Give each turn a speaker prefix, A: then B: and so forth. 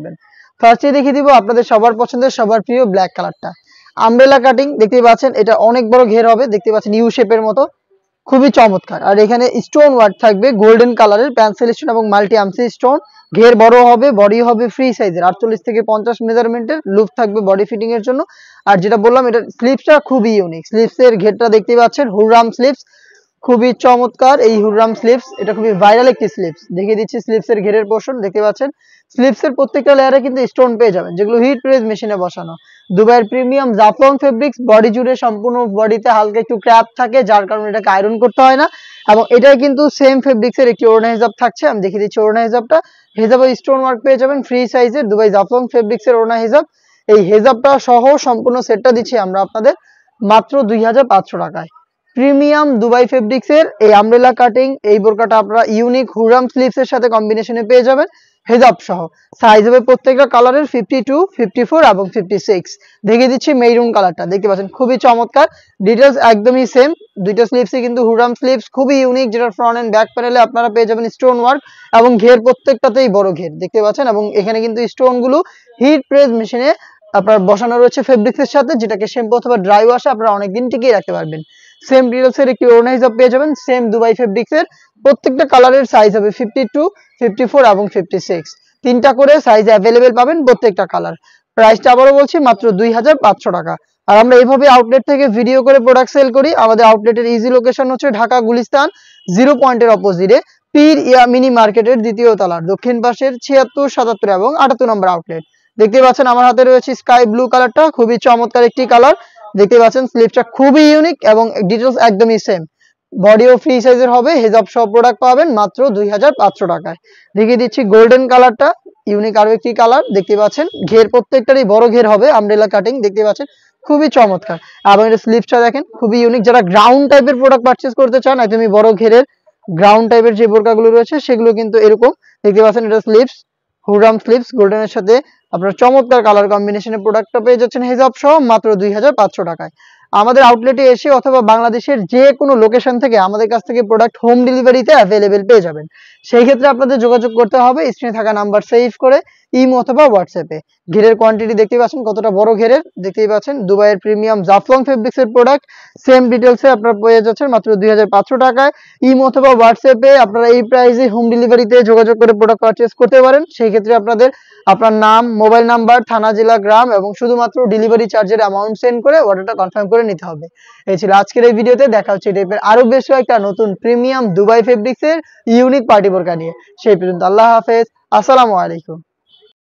A: পারবেন। ফার্স্টে দেখিয়ে দিব আপনাদের সবার পছন্দের সবার প্রিয় ব্ল্যাক কালারটা। আমব্রেলা কাটিং দেখতেই পাচ্ছেন, এটা অনেক বড় ঘের হবে, দেখতে পাচ্ছেন ইউ শেপের মতো, খুবই চমৎকার। আর এখানে স্টোন ওয়ার্ক থাকবে গোল্ডেন কালারের, পেন্সিল স্টোন এবং মাল্টি আমসি স্টোন। ঘের বড় হবে, বডি হবে ফ্রি সাইজের 48 থেকে 50 মেজারমেন্টের, লুপ থাকবে বডি ফিটিং এর জন্য। আর যেটা বললাম, এটা স্লিপসটা খুবই ইউনিক, স্লিপসের ঘেরটা দেখতে পাচ্ছেন হুররাম স্লিপস, খুবই চমৎকার এই হুররাম স্লিপস, এটা খুবই ভাইরাল একটি স্লিপস। দেখিয়ে দিচ্ছি স্লিপসের ঘেরের পোর্শন, দেখতে পাচ্ছেন স্লিপসের প্রত্যেকটা লেয়ারে কিন্তু স্টোন পেয়ে যাবেন, যেগুলো হিট প্রেস মেশিনে বসানো। দুবাইয়ের প্রিমিয়াম জাফলং ফেব্রিক্স, বডি জুড়ে সম্পূর্ণ বডিতে হালকা একটু ক্র্যাপ থাকে, যার কারণে এটাকে আয়রন করতে হয় না। এবং এটাই কিন্তু সেম ফেব্রিক্সের একটি ওড়না হিজাব থাকছে, আমি দেখিয়ে দিচ্ছি ওড়না হিজাবটা। হিজাবে স্টোন ওয়ার্ক পেয়ে যাবেন ফ্রি সাইজের, দুবাই জাফলং ফেব্রিক্সের ওড়না হিজাব। এই হিজাবটা সহ সম্পূর্ণ সেটটা দিচ্ছি আমরা আপনাদের মাত্র 2500 টাকায়। প্রিমিয়াম দুবাই ফেব্রিক্সের এই আমব্রেলা কাটিং এই বোরকাটা আপনারা ইউনিক হুররাম স্লিভসের সাথে কম্বিনেশনে পেয়ে যাবেন হেজাব সহ। সাইজ হবে প্রত্যেকটা কালারের 52, 54 এবং 56। দেখিয়ে দিচ্ছি মেরুন কালারটা, দেখতে পাচ্ছেন খুবই চমৎকার, ডিটেলস একদমই সেম। দুইটা স্লিভসই কিন্তু হুররাম স্লিভস, খুবই ইউনিক, যেটা ফ্রন্ট এন্ড ব্যাক প্যানেলে আপনারা পেয়ে যাবেন স্টোন ওয়ার্ক এবং ঘের প্রত্যেকটাতেই বড় ঘের দেখতে পাচ্ছেন। এবং এখানে কিন্তু স্টোন গুলো হিট প্রেস মেশিনে আপনার বসানো রয়েছে ফেব্রিক্সের সাথে, যেটাকে শ্যাম্পু অথবা ড্রাই ওয়াশে আপনারা অনেকদিন টিকিয়ে রাখতে পারবেন। সেম ডিটেলসের একটি ওড়না হিসাব পেয়ে যাবেন সেম দুবাই ফেব্রিক্সের, প্রত্যেকটা কালারের সাইজ হবে 52, 54 এবং 56। তিনটা করে সাইজ অ্যাভেলেবেল পাবেন প্রত্যেকটা কালার। প্রাইসটা আবারও বলছি মাত্র 2500 টাকা। আর আমরা এইভাবে আউটলেট থেকে ভিডিও করে প্রোডাক্ট সেল করি। আমাদের আউটলেটের ইজি লোকেশন হচ্ছে ঢাকা গুলিস্তান 0 পয়েন্টের অপোজিটে পীর মিনি মার্কেটের দ্বিতীয় তলার দক্ষিণ পাশের 76, 77 এবং 78 নম্বর আউটলেট। দেখতে পাচ্ছেন আমার হাতে রয়েছে স্কাই ব্লু কালারটা, খুবই চমৎকার একটি কালার। দেখতে পাচ্ছেন স্লিপটা খুবই ইউনিক এবং ডিটেলস একদমই সেম। বডিও ফ্রি সাইজের হবে, হেজাব সব প্রোডাক্ট পাবেন মাত্র 2500 টাকায়। দেখিয়ে দিচ্ছি গোল্ডেন কালারটা, ইউনিক আরো একটি কালার। দেখতে পাচ্ছেন ঘের প্রত্যেকটারই বড় ঘের হবে, আমব্রেলা কাটিং দেখতে পাচ্ছেন খুবই চমৎকার। এবং এটা স্লিপটা দেখেন খুবই ইউনিক, যারা গ্রাউন্ড টাইপের প্রোডাক্ট পারচেজ করতে চান একদমই বড় ঘেরের গ্রাউন্ড টাইপের যে বোরকাগুলো রয়েছে সেগুলো কিন্তু এরকম দেখতে পাচ্ছেন। এটা স্লিপস, হুররাম স্লিপস গোল্ডেনের সাথে আপনার চমৎকার কালার কম্বিনেশনের প্রোডাক্টটা পেয়ে যাচ্ছেন হেজাব সহ মাত্র 2500 টাকায়। আমাদের আউটলেটে এসে অথবা বাংলাদেশের যে কোনো লোকেশন থেকে আমাদের কাছ থেকে প্রোডাক্ট হোম ডেলিভারিতে অ্যাভেলেবেল পেয়ে যাবেন। সেই ক্ষেত্রে আপনাদের যোগাযোগ করতে হবে স্ক্রিনে থাকা নাম্বার সেভ করে ইমো অথবা হোয়াটসঅ্যাপে। ঘেরের কোয়ান্টিটি দেখতে পাচ্ছেন কতটা বড় ঘেরের, দেখতেই পাচ্ছেন দুবাইয়ের প্রিমিয়াম জাফলং ফেব্রিক্সের প্রোডাক্ট সেম ডিটেলসে আপনারা পেয়ে যাচ্ছেন মাত্র 2500 টাকায়। ইমো অথবা হোয়াটসঅ্যাপে আপনারা এই প্রাইসে হোম ডেলিভারিতে যোগাযোগ করে প্রোডাক্ট পারচেজ করতে পারেন। সেই ক্ষেত্রে আপনার নাম, মোবাইল নাম্বার, থানা, জেলা, গ্রাম এবং শুধুমাত্র ডেলিভারি চার্জের অ্যামাউন্ট সেন্ড করে অর্ডারটা কনফার্ম করে নিতে হবে। এই ছিল আজকের এই ভিডিওতে। দেখা হচ্ছে এই টাইপের আরো বেশ কয়েকটা নতুন প্রিমিয়াম দুবাই ফেব্রিক্সের ইউনিক পার্টি বোরকা নিয়ে। সেই পর্যন্ত আল্লাহ হাফেজ, আসসালামু আলাইকুম।